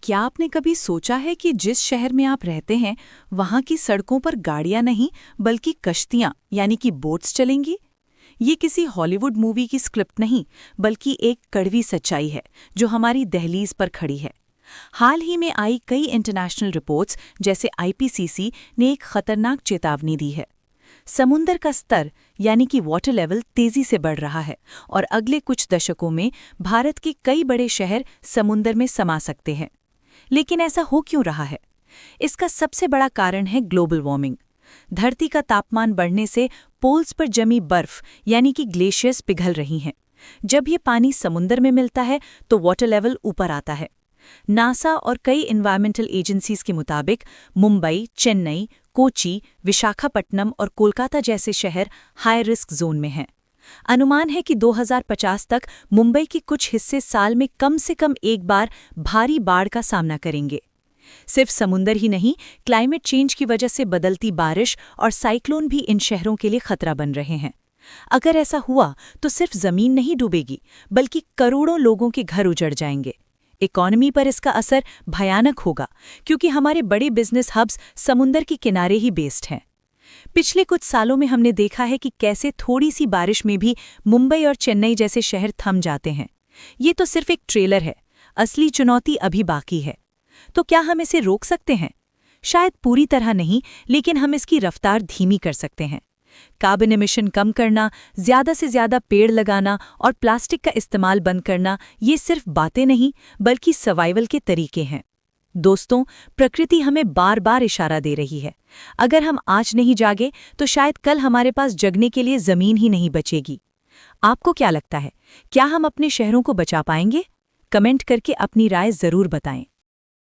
क्या आपने कभी सोचा है कि जिस शहर में आप रहते हैं वहाँ की सड़कों पर गाड़ियाँ नहीं बल्कि कश्तियाँ यानी कि बोट्स चलेंगी? ये किसी हॉलीवुड मूवी की स्क्रिप्ट नहीं बल्कि एक कड़वी सच्चाई है जो हमारी दहलीज पर खड़ी है। हाल ही में आई कई इंटरनेशनल रिपोर्ट्स जैसे आईपीसीसी ने एक खतरनाक चेतावनी दी है। समुंदर का स्तर यानी कि वाटर लेवल तेजी से बढ़ रहा है और अगले कुछ दशकों में भारत के कई बड़े शहर समुंदर में समा सकते हैं। लेकिन ऐसा हो क्यों रहा है? इसका सबसे बड़ा कारण है ग्लोबल वार्मिंग। धरती का तापमान बढ़ने से पोल्स पर जमी बर्फ यानी कि ग्लेशियर्स पिघल रही हैं। जब ये पानी समुंदर में मिलता है तो वाटर लेवल ऊपर आता है। नासा और कई एनवायरमेंटल एजेंसीज के मुताबिक मुंबई, चेन्नई, कोची, विशाखापट्टनम और कोलकाता जैसे शहर हाई रिस्क जोन में हैं। अनुमान है कि 2050 तक मुंबई के कुछ हिस्से साल में कम से कम एक बार भारी बाढ़ का सामना करेंगे। सिर्फ समुंदर ही नहीं, क्लाइमेट चेंज की वजह से बदलती बारिश और साइक्लोन भी इन शहरों के लिए खतरा बन रहे हैं। अगर ऐसा हुआ तो सिर्फ जमीन नहीं डूबेगी बल्कि करोड़ों लोगों के घर उजड़ जाएंगे। इकोनॉमी पर इसका असर भयानक होगा क्योंकि हमारे बड़े बिजनेस हब्स समुंदर के किनारे ही बेस्ड हैं। पिछले कुछ सालों में हमने देखा है कि कैसे थोड़ी सी बारिश में भी मुंबई और चेन्नई जैसे शहर थम जाते हैं। ये तो सिर्फ एक ट्रेलर है, असली चुनौती अभी बाकी है। तो क्या हम इसे रोक सकते हैं? शायद पूरी तरह नहीं, लेकिन हम इसकी रफ्तार धीमी कर सकते हैं। कार्बन एमिशन कम करना, ज्यादा से ज्यादा पेड़ लगाना और प्लास्टिक का इस्तेमाल बंद करना, ये सिर्फ बातें नहीं बल्कि सर्वाइवल के तरीके हैं। दोस्तों, प्रकृति हमें बार बार इशारा दे रही है। अगर हम आज नहीं जागे तो शायद कल हमारे पास जगने के लिए जमीन ही नहीं बचेगी। आपको क्या लगता है, क्या हम अपने शहरों को बचा पाएंगे? कमेंट करके अपनी राय जरूर बताएं।